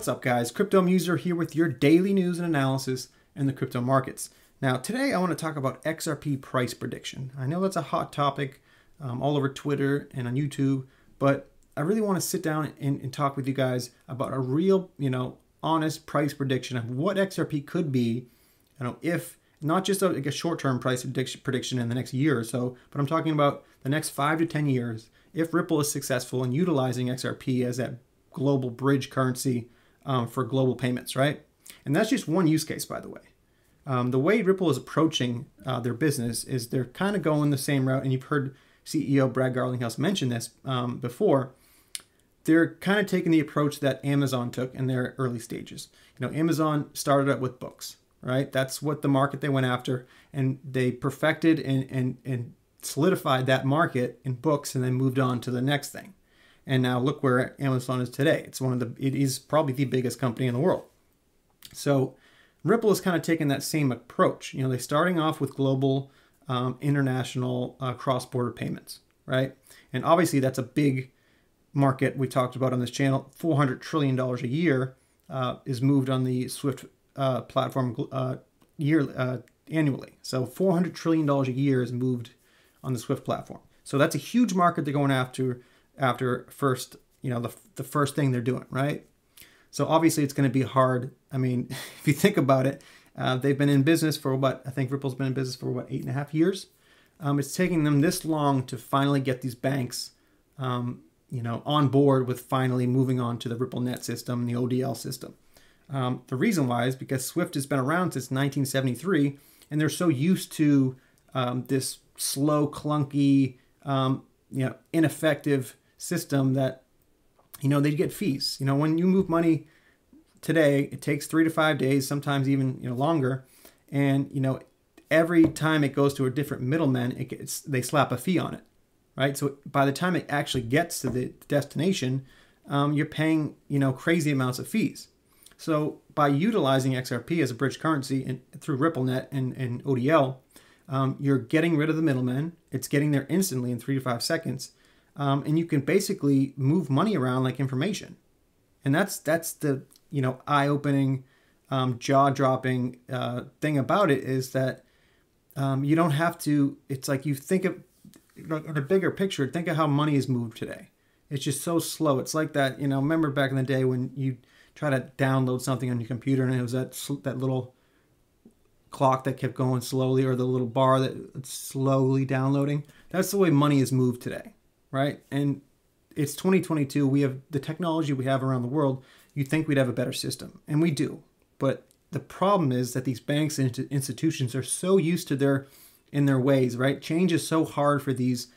What's up, guys? Crypto Muser here with your daily news and analysis in the crypto markets. Now, today I want to talk about XRP price prediction. I know that's a hot topic all over Twitter and on YouTube, but I really want to sit down and talk with you guys about a real, honest price prediction of what XRP could be, if not just like a short-term price prediction in the next year or so, but I'm talking about the next 5 to 10 years. If Ripple is successful in utilizing XRP as that global bridge currency for global payments, right? And that's just one use case, by the way. The way Ripple is approaching their business is they're kind of going the same route, and you've heard CEO Brad Garlinghouse mention this before. They're kind of taking the approach that Amazon took in their early stages. Amazon started up with books, right? That's what the market they went after, and they perfected and solidified that market in books, and then moved on to the next thing. And now look where Amazon is today. It is probably the biggest company in the world. So Ripple is kind of taking that same approach. They're starting off with global, international, cross-border payments, right? And obviously that's a big market we talked about on this channel. $400 trillion a year is moved on the SWIFT platform annually. So $400 trillion a year is moved on the SWIFT platform. So that's a huge market they're going after first, the first thing they're doing, right? So obviously it's going to be hard. I mean, if you think about it, they've been in business for I think Ripple's been in business for 8.5 years. It's taking them this long to finally get these banks, on board with finally moving on to the RippleNet system, the ODL system. The reason why is because SWIFT has been around since 1973, and they're so used to this slow, clunky, ineffective system that, they get fees. When you move money today, it takes 3 to 5 days, sometimes even, longer. And, every time it goes to a different middleman, they slap a fee on it, right? So by the time it actually gets to the destination, you're paying, crazy amounts of fees. So by utilizing XRP as a bridge currency through RippleNet and ODL, you're getting rid of the middleman. It's getting there instantly in 3 to 5 seconds. And you can basically move money around like information. And that's the, eye-opening, jaw-dropping thing about it, is that you don't have to, it's like you think of, in a bigger picture, think of how money is moved today. It's just so slow. It's like that, remember back in the day when you try to download something on your computer and it was that little clock that kept going slowly, or the little bar that's slowly downloading. That's the way money is moved today, right? And it's 2022. We have the technology we have around the world. You'd think we'd have a better system, and we do. But the problem is that these banks and institutions are so used to their ways, right? Change is so hard for these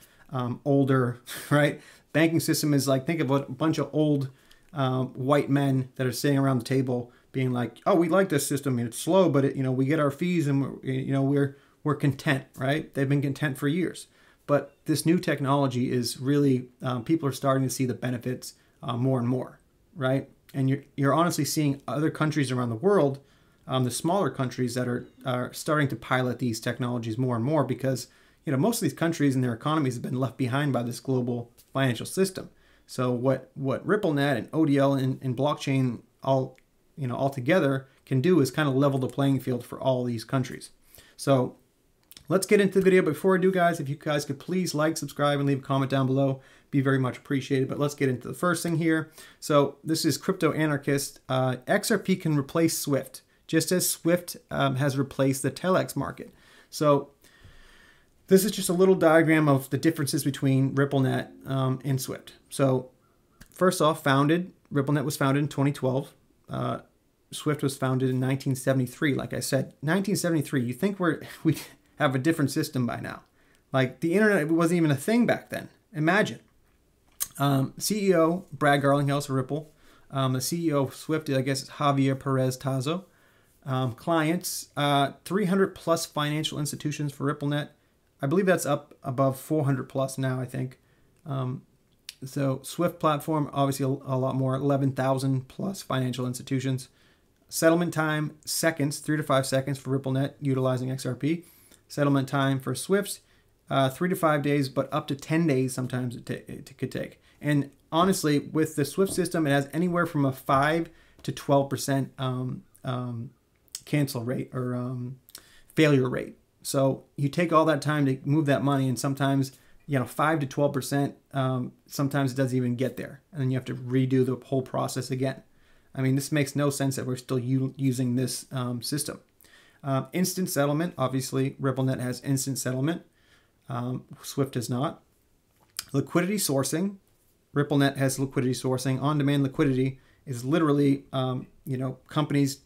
older, right? Banking system is like, think of a bunch of old white men that are sitting around the table being like, oh, we like this system. It's slow, but we get our fees, and we're content, right? They've been content for years. But this new technology is really, people are starting to see the benefits more and more, right? And you're honestly seeing other countries around the world, the smaller countries that are starting to pilot these technologies more and more, because most of these countries and their economies have been left behind by this global financial system. So what RippleNet and ODL and blockchain all together can do is kind of level the playing field for all these countries. So let's get into the video. Before I do, guys, if you guys could please like, subscribe, and leave a comment down below, be very much appreciated. But let's get into the first thing here. So this is Crypto Anarchist. XRP can replace SWIFT, just as SWIFT has replaced the Telex market. So this is just a little diagram of the differences between RippleNet and SWIFT. So first off, RippleNet was founded in 2012. SWIFT was founded in 1973. Like I said, 1973. You think we have a different system by now? Like, the internet wasn't even a thing back then. Imagine. CEO Brad Garlinghouse of Ripple. The CEO of SWIFT, I guess, is Javier Perez Tazo. Clients, 300 plus financial institutions for RippleNet. I believe that's up above 400 plus now, I think. So SWIFT platform, obviously a lot more, 11,000 plus financial institutions. Settlement time, seconds, 3 to 5 seconds for RippleNet utilizing XRP. Settlement time for SWIFT, 3 to 5 days, but up to 10 days sometimes it could take. And honestly, with the SWIFT system, it has anywhere from a 5 to 12% cancel rate or failure rate. So you take all that time to move that money, and sometimes 5 to 12%. Sometimes it doesn't even get there, and then you have to redo the whole process again. I mean, this makes no sense that we're still using this system. Instant settlement, obviously, RippleNet has instant settlement. Swift does not. Liquidity sourcing, RippleNet has liquidity sourcing. On-demand liquidity is literally, companies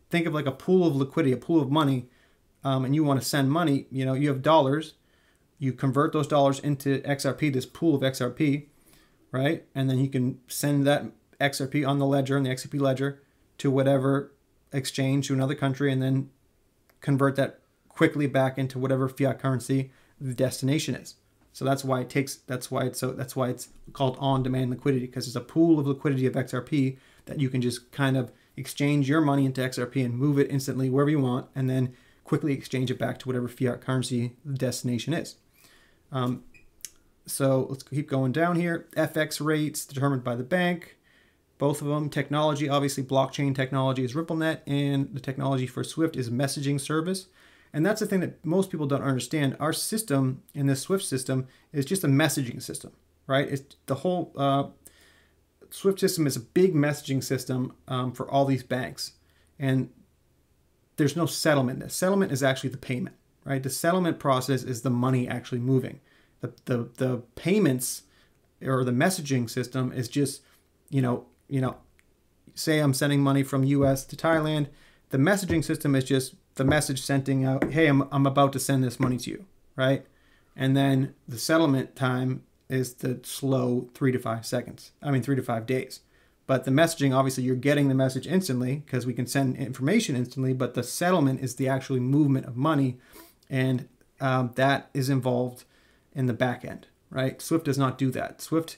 think of like a pool of liquidity, a pool of money, and you want to send money. You have dollars. You convert those dollars into XRP, this pool of XRP, right? And then you can send that XRP on the ledger, on the XRP ledger, to whatever exchange to another country, and then convert that quickly back into whatever fiat currency the destination is. So that's why it's called on-demand liquidity, because it's a pool of liquidity of XRP that you can just kind of exchange your money into XRP and move it instantly wherever you want, and then quickly exchange it back to whatever fiat currency the destination is. So let's keep going down here. FX rates determined by the bank. Both of them. Technology, obviously blockchain technology is RippleNet, and the technology for Swift is messaging service. And that's the thing that most people don't understand. Our system in this Swift system is just a messaging system, right? It's the whole Swift system is a big messaging system for all these banks. And there's no settlement. The settlement is actually the payment, right? The settlement process is the money actually moving. The payments or the messaging system is just, say I'm sending money from US to Thailand. The messaging system is just the message sending out, hey, I'm about to send this money to you, right? And then the settlement time is the slow 3 to 5 days. But the messaging, obviously, you're getting the message instantly because we can send information instantly, but the settlement is the actual movement of money, and that is involved in the back end, right? Swift does not do that. Swift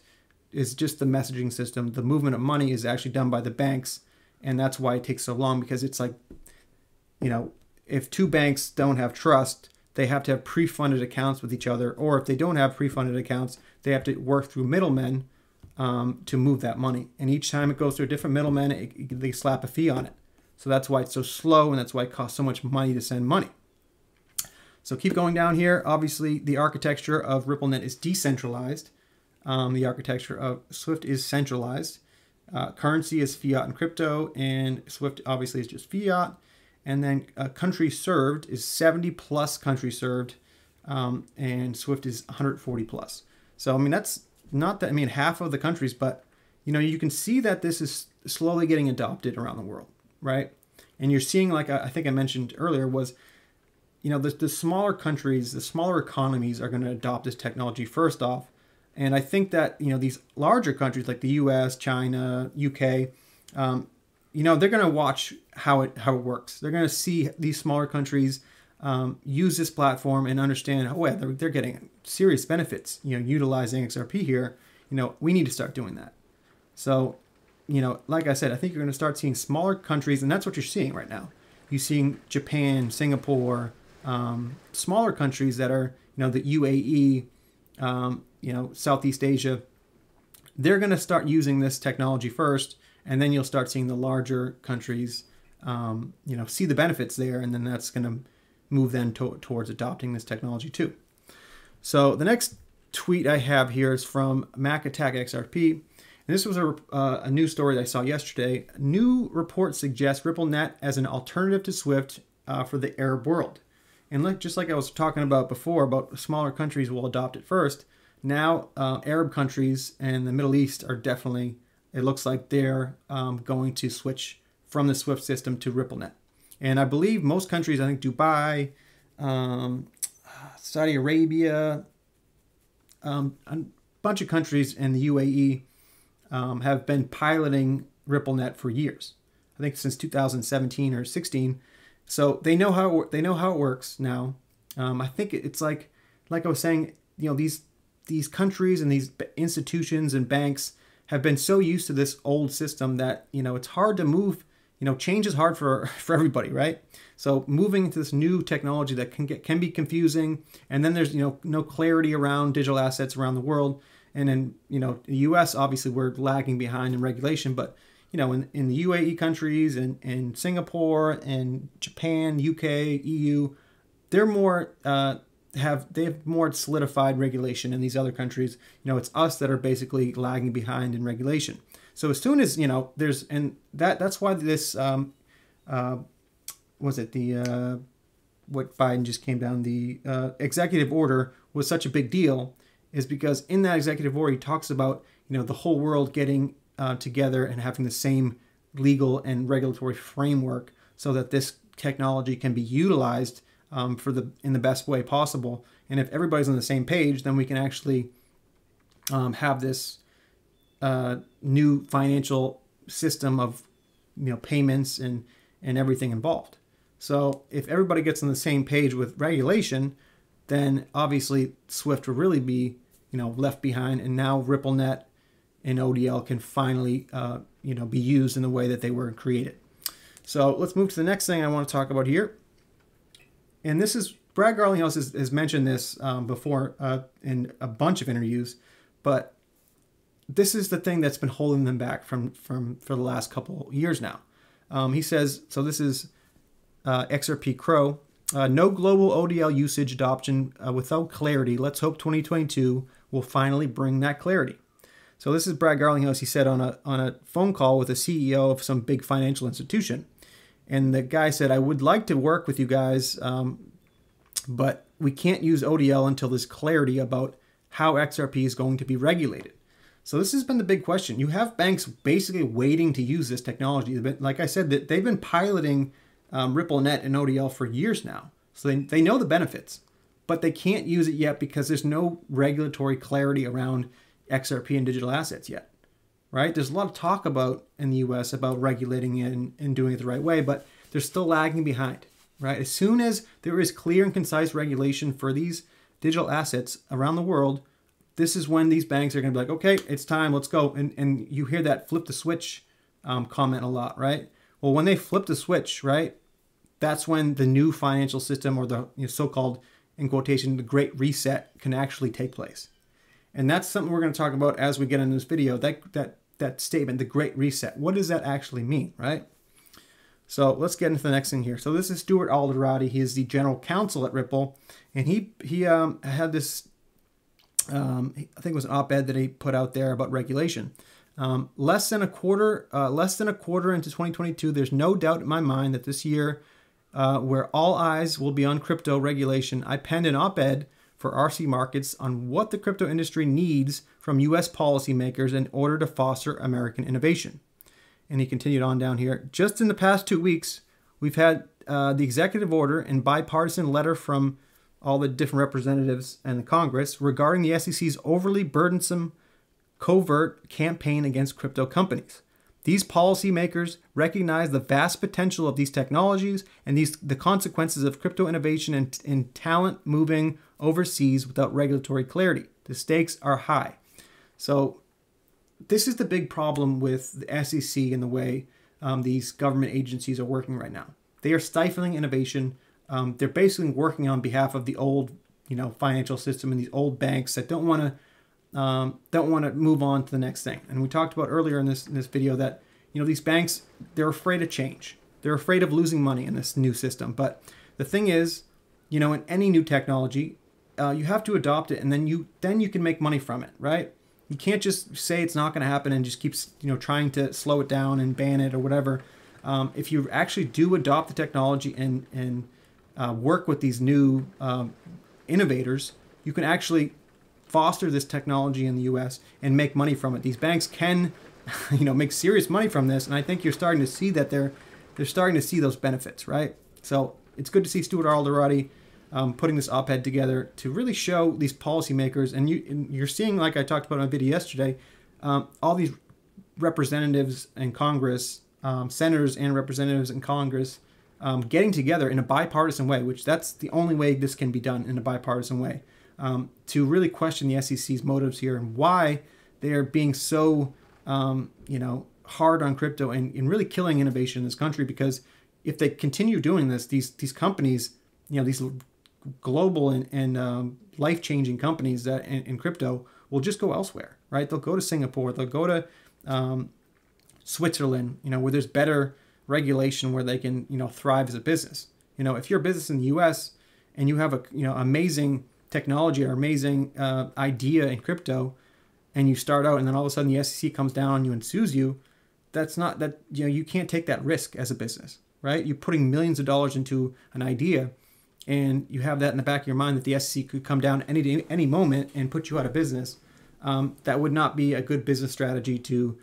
is just the messaging system. The movement of money is actually done by the banks, and that's why it takes so long, because it's like, if two banks don't have trust, they have to have pre-funded accounts with each other, or if they don't have pre-funded accounts, they have to work through middlemen to move that money. And each time it goes through a different middleman, they slap a fee on it. So that's why it's so slow, and that's why it costs so much money to send money. So keep going down here. Obviously, the architecture of RippleNet is decentralized. The architecture of Swift is centralized. Currency is fiat and crypto, and Swift obviously is just fiat. And then countries served is 70 plus countries served, and Swift is 140 plus. So, that's not that, half of the countries, but, you can see that this is slowly getting adopted around the world, right? And you're seeing, like I think I mentioned earlier, was, the smaller countries, the smaller economies are going to adopt this technology first off. And I think that, these larger countries like the US, China, UK, they're going to watch how it works. They're going to see these smaller countries use this platform and understand, they're getting serious benefits, utilizing XRP here. We need to start doing that. So, like I said, I think you're going to start seeing smaller countries, and that's what you're seeing right now. You're seeing Japan, Singapore, smaller countries that are, the UAE, Southeast Asia. They're going to start using this technology first, and then you'll start seeing the larger countries, see the benefits there, and then that's going to move them towards adopting this technology too. So the next tweet I have here is from Mac Attack XRP, and this was a news story that I saw yesterday. New report suggests RippleNet as an alternative to Swift for the Arab world. And just like I was talking about before, about smaller countries will adopt it first, now Arab countries and the Middle East are definitely, it looks like they're going to switch from the Swift system to RippleNet. And I believe most countries, I think Dubai, Saudi Arabia, a bunch of countries in the UAE have been piloting RippleNet for years. I think since 2017 or 16. So they know how it works now. I think it's like I was saying, these countries and these institutions and banks have been so used to this old system that, it's hard to move. Change is hard for everybody, right? So moving into this new technology that can be confusing, and then there's no clarity around digital assets around the world. And in the U.S., obviously we're lagging behind in regulation, but in the UAE countries and Singapore and Japan, UK, EU, they're more they have more solidified regulation in these other countries. It's us that are basically lagging behind in regulation. So as soon as there's that's why this was it the what Biden just came down, the executive order was such a big deal, is because in that executive order he talks about the whole world getting together and having the same legal and regulatory framework so that this technology can be utilized in the best way possible. And if everybody's on the same page, then we can actually have this new financial system of payments and everything involved. So if everybody gets on the same page with regulation, then obviously SWIFT will really be left behind, and now RippleNet and ODL can finally be used in the way that they were created. So let's move to the next thing I want to talk about here. And this is, Brad Garlinghouse has mentioned this before in a bunch of interviews, but this is the thing that's been holding them back for the last couple years now. He says, so this is XRP Crow, no global ODL usage adoption without clarity. Let's hope 2022 will finally bring that clarity. So this is Brad Garlinghouse. He said on a phone call with a CEO of some big financial institution. And the guy said, I would like to work with you guys, but we can't use ODL until there's clarity about how XRP is going to be regulated. So this has been the big question. You have banks basically waiting to use this technology. Like I said, they've been piloting RippleNet and ODL for years now. So they know the benefits, but they can't use it yet because there's no regulatory clarity around XRP and digital assets yet, right? There's a lot of talk about in the US about regulating it and doing it the right way, but they're still lagging behind, right? As soon as there is clear and concise regulation for these digital assets around the world, this is when these banks are going to be like, okay, it's time, let's go. And you hear that flip the switch comment a lot, right? Well, when they flip the switch, right, that's when the new financial system, or the so-called, in quotation, the great reset can actually take place. And that's something we're going to talk about as we get into this video, that statement, the great reset. What does that actually mean, right? So let's get into the next thing here. So this is Stuart Alderati. He is the general counsel at Ripple. And he had this, I think it was an op-ed that he put out there about regulation. Less than a quarter into 2022, there's no doubt in my mind that this year, where all eyes will be on crypto regulation, I penned an op-ed for RC Markets on what the crypto industry needs from U.S. policymakers in order to foster American innovation. And he continued on down here. Just in the past 2 weeks, we've had the executive order and bipartisan letter from all the different representatives and the Congress regarding the SEC's overly burdensome covert campaign against crypto companies. These policymakers recognize the vast potential of these technologies and the consequences of crypto innovation and talent moving overseas without regulatory clarity. The stakes are high. So this is the big problem with the SEC and the way these government agencies are working right now. They are stifling innovation. They're basically working on behalf of the old, financial system and these old banks that don't want to move on to the next thing. And we talked about earlier in this video that these banks, they're afraid of change. They're afraid of losing money in this new system. But the thing is, in any new technology, you have to adopt it, and then you can make money from it, right? You can't just say it's not going to happen and just keep trying to slow it down and ban it or whatever. If you actually do adopt the technology and work with these new innovators, you can actually foster this technology in the U.S. and make money from it. These banks can, make serious money from this, and I think you're starting to see that they're starting to see those benefits, right? So it's good to see Stuart Alderati putting this op-ed together to really show these policymakers, and you're seeing, like I talked about in a video yesterday, all these representatives in Congress, senators and representatives in Congress, getting together in a bipartisan way, which that's the only way this can be done, in a bipartisan way. To really question the SEC's motives here and why they are being so, hard on crypto and really killing innovation in this country. Because if they continue doing this, these companies, these global and life-changing companies that in crypto will just go elsewhere, right? They'll go to Singapore, they'll go to Switzerland, where there's better regulation, where they can, thrive as a business. If you're a business in the U.S. and you have a, amazing technology or amazing idea in crypto, and you start out and then all of a sudden the SEC comes down on you and sues you, that's not that, you can't take that risk as a business, right? You're putting millions of dollars into an idea, and you have that in the back of your mind that the SEC could come down any moment and put you out of business. That would not be a good business strategy to,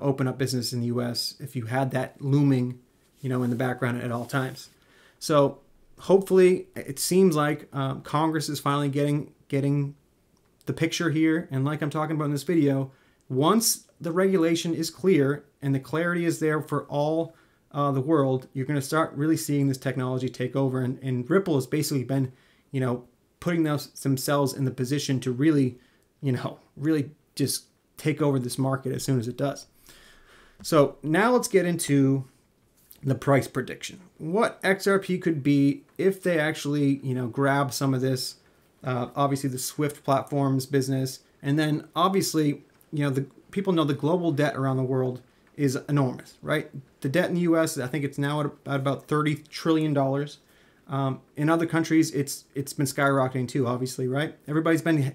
open up business in the U.S. if you had that looming, in the background at all times. So hopefully it seems like Congress is finally getting the picture here. And like I'm talking about in this video, once the regulation is clear and the clarity is there for all the world, you're going to start really seeing this technology take over. And Ripple has basically been, putting themselves in the position to really, really just take over this market as soon as it does. So now let's get into the price prediction. What XRP could be if they actually, grab some of this, obviously the Swift platforms business. And then obviously, the people know the global debt around the world is enormous, right? The debt in the US, I think it's now at about $30 trillion. In other countries, it's been skyrocketing too, obviously, right? Everybody's been,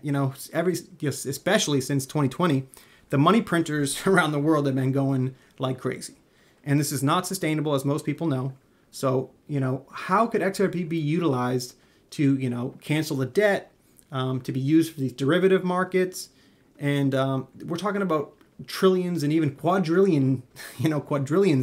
especially since 2020, the money printers around the world have been going like crazy. And this is not sustainable, as most people know. So, how could XRP be utilized to, cancel the debt, to be used for these derivative markets? And we're talking about trillions and even quadrillions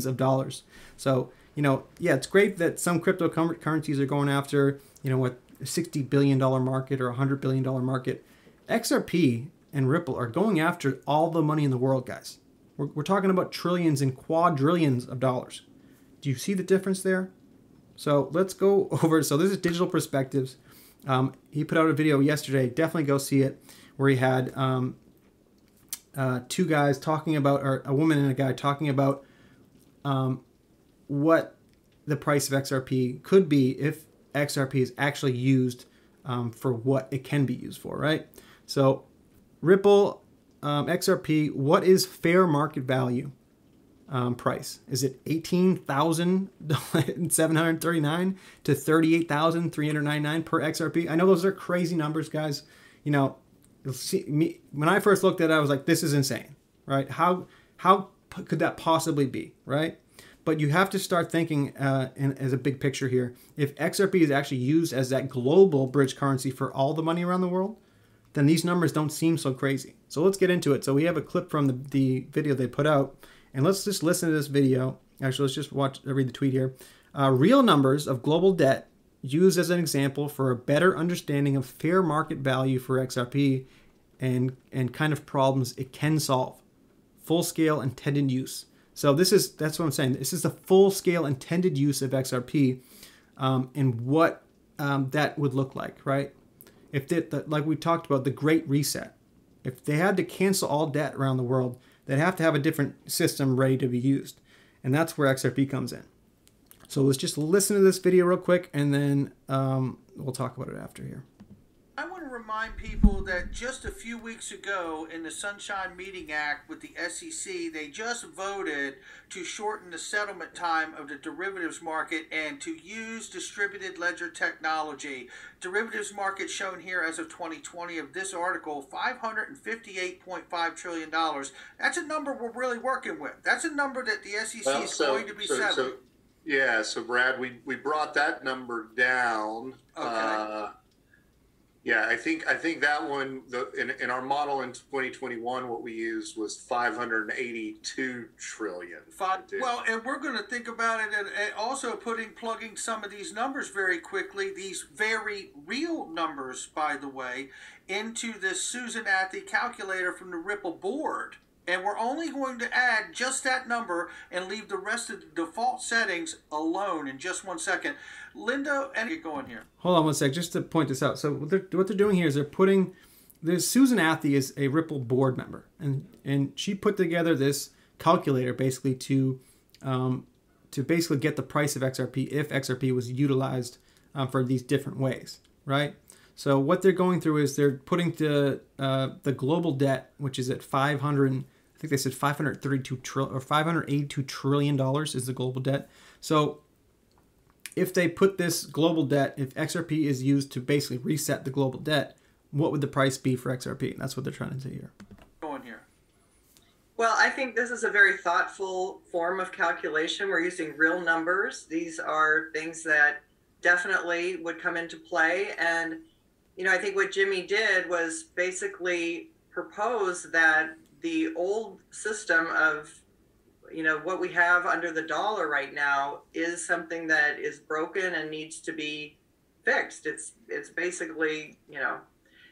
of dollars. So, yeah, it's great that some cryptocurrencies are going after, what, a $60 billion market or a $100 billion market. XRP and Ripple are going after all the money in the world, guys. We're talking about trillions and quadrillions of dollars. Do you see the difference there? So let's go over. So this is Digital Perspectives. He put out a video yesterday. Definitely go see it, where he had two guys talking about, or a woman and a guy talking about what the price of XRP could be if XRP is actually used for what it can be used for, right? So Ripple, XRP, what is fair market value price? Is it $18,739 to $38,399 per XRP? I know those are crazy numbers, guys. You'll see me when I first looked at it, I was like, this is insane, right? How could that possibly be, right? But you have to start thinking as a big picture here. If XRP is actually used as that global bridge currency for all the money around the world, then these numbers don't seem so crazy. So let's get into it. So we have a clip from the video they put out, and let's just listen to this video. Actually, let's just read the tweet here. Real numbers of global debt used as an example for a better understanding of fair market value for XRP and kind of problems it can solve. Full-scale intended use. So that's what I'm saying. This is the full-scale intended use of XRP and what that would look like, right? If like we talked about, the Great Reset, if they had to cancel all debt around the world, they'd have to have a different system ready to be used. And that's where XRP comes in. So let's just listen to this video real quick, and then we'll talk about it after here. I want to remind people that just a few weeks ago in the Sunshine Meeting Act with the SEC, they just voted to shorten the settlement time of the derivatives market and to use distributed ledger technology. Derivatives market shown here as of 2020 of this article, $558.5 trillion. That's a number we're really working with. That's a number that the SEC is going to be settling. So Brad, we brought that number down. Okay. Yeah, I think that one, in our model in 2021, what we used was 582 trillion. Well, and we're going to think about it and also plugging some of these numbers very quickly, these very real numbers, by the way, into this Susan Athey calculator from the Ripple board. And we're only going to add just that number and leave the rest of the default settings alone in just 1 second. Linda, and get going here. Hold on one sec, just to point this out. So what they're doing here is they're putting this. Susan Athey is a Ripple board member, and she put together this calculator basically to basically get the price of XRP if XRP was utilized for these different ways, right? So what they're going through is they're putting the global debt, which is at $558 think they said 532 trillion or $582 trillion is the global debt. So if they put this global debt, if XRP is used to basically reset the global debt, what would the price be for XRP? That's what they're trying to say here. Going here. Well, I think this is a very thoughtful form of calculation. We're using real numbers. These are things that definitely would come into play. And, you know, I think what Jimmy did was basically propose that the old system of, you know, what we have under the dollar right now is something that is broken and needs to be fixed. It's basically, you know,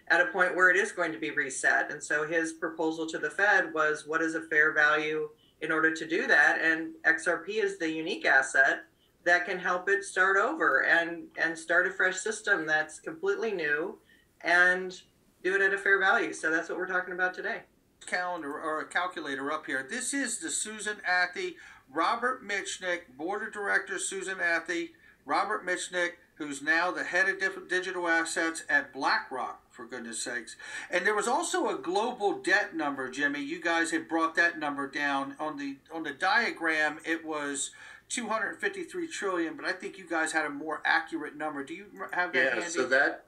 at a point where it is going to be reset. And so his proposal to the Fed was, what is a fair value in order to do that? And XRP is the unique asset that can help it start over and start a fresh system that's completely new and do it at a fair value. So that's what we're talking about today. Calendar or a calculator up here. This is the Susan Athey, Robert Mitchnick, Board of Directors, Susan Athey, Robert Mitchnick, who's now the head of digital assets at BlackRock, for goodness sakes. And there was also a global debt number, Jimmy. You guys had brought that number down. On the diagram, it was 253 trillion, but I think you guys had a more accurate number. Do you have that handy? Yeah, so that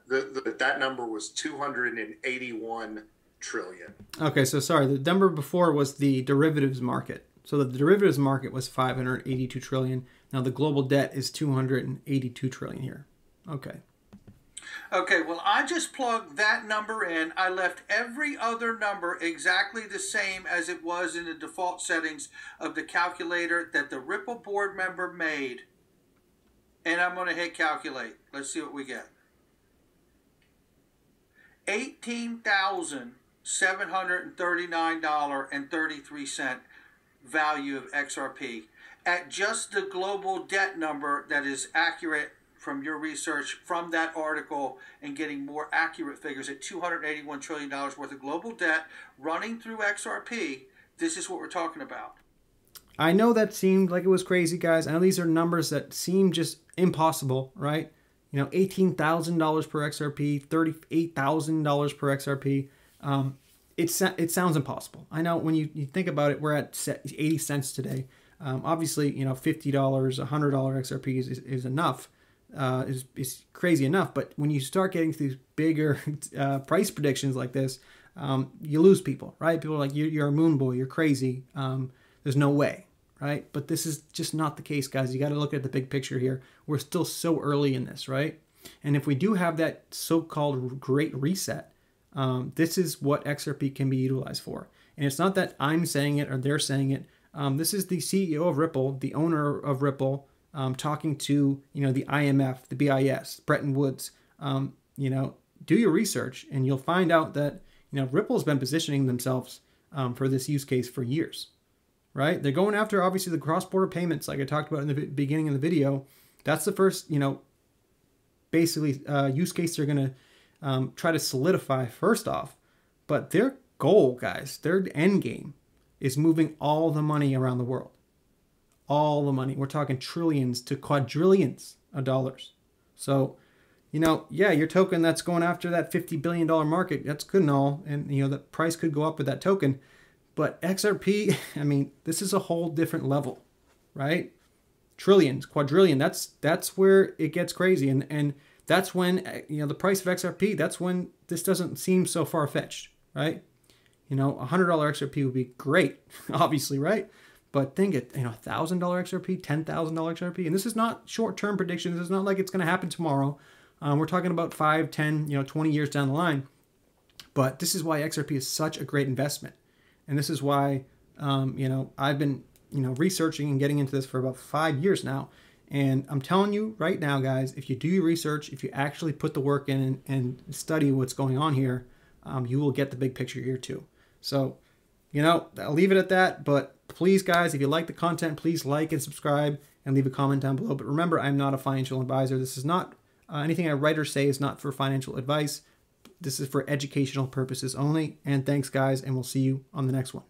number was 281 trillion. Okay, so sorry, the number before was the derivatives market. So the derivatives market was 582 trillion. Now the global debt is 282 trillion here. Okay. Okay, well, I just plugged that number in. I left every other number exactly the same as it was in the default settings of the calculator that the Ripple board member made. And I'm going to hit calculate. Let's see what we get. $18,739.33 value of XRP at just the global debt number that is accurate from your research from that article and getting more accurate figures at $281 trillion worth of global debt running through XRP. This is what we're talking about. I know that seemed like it was crazy, guys. I know these are numbers that seem just impossible, right? You know, $18,000 per XRP, $38,000 per XRP. It sounds impossible. I know when you think about it, we're at 80 cents today. Obviously, you know, $50, $100 XRP is enough. Is crazy enough. But when you start getting to these bigger price predictions like this, you lose people, right? People are like, you're a moon boy, you're crazy. There's no way, right? But this is just not the case, guys. You got to look at the big picture here. We're still so early in this, right? And if we do have that so-called great reset, this is what XRP can be utilized for. And it's not that I'm saying it or they're saying it. This is the CEO of Ripple, the owner of Ripple, talking to, you know, the IMF, the BIS, Bretton Woods. You know, do your research and you'll find out that, you know, Ripple's been positioning themselves for this use case for years, right? They're going after, obviously, the cross-border payments like I talked about in the beginning of the video. That's the first, you know, basically use case they're going to try to solidify first off. But their goal, guys, their end game is moving all the money around the world. All the money. We're talking trillions to quadrillions of dollars. So, you know, yeah, your token that's going after that $50 billion market, that's good and all. And, you know, the price could go up with that token. But XRP, I mean, this is a whole different level, right? Trillions, quadrillion, that's where it gets crazy. And that's when, you know, the price of XRP, that's when this doesn't seem so far-fetched, right? You know, $100 XRP would be great, obviously, right? But think it, you know, $1,000 XRP, $10,000 XRP, and this is not short-term predictions. It's not like it's going to happen tomorrow. We're talking about 5, 10, you know, 20 years down the line. But this is why XRP is such a great investment, and this is why, you know, I've been, you know, researching and getting into this for about 5 years now. And I'm telling you right now, guys, if you do your research, if you actually put the work in and study what's going on here, you will get the big picture here too. So, you know, I'll leave it at that. But please, guys, if you like the content, please like and subscribe and leave a comment down below. But remember, I'm not a financial advisor. This is not anything I write or say is not for financial advice. This is for educational purposes only. And thanks, guys, and we'll see you on the next one.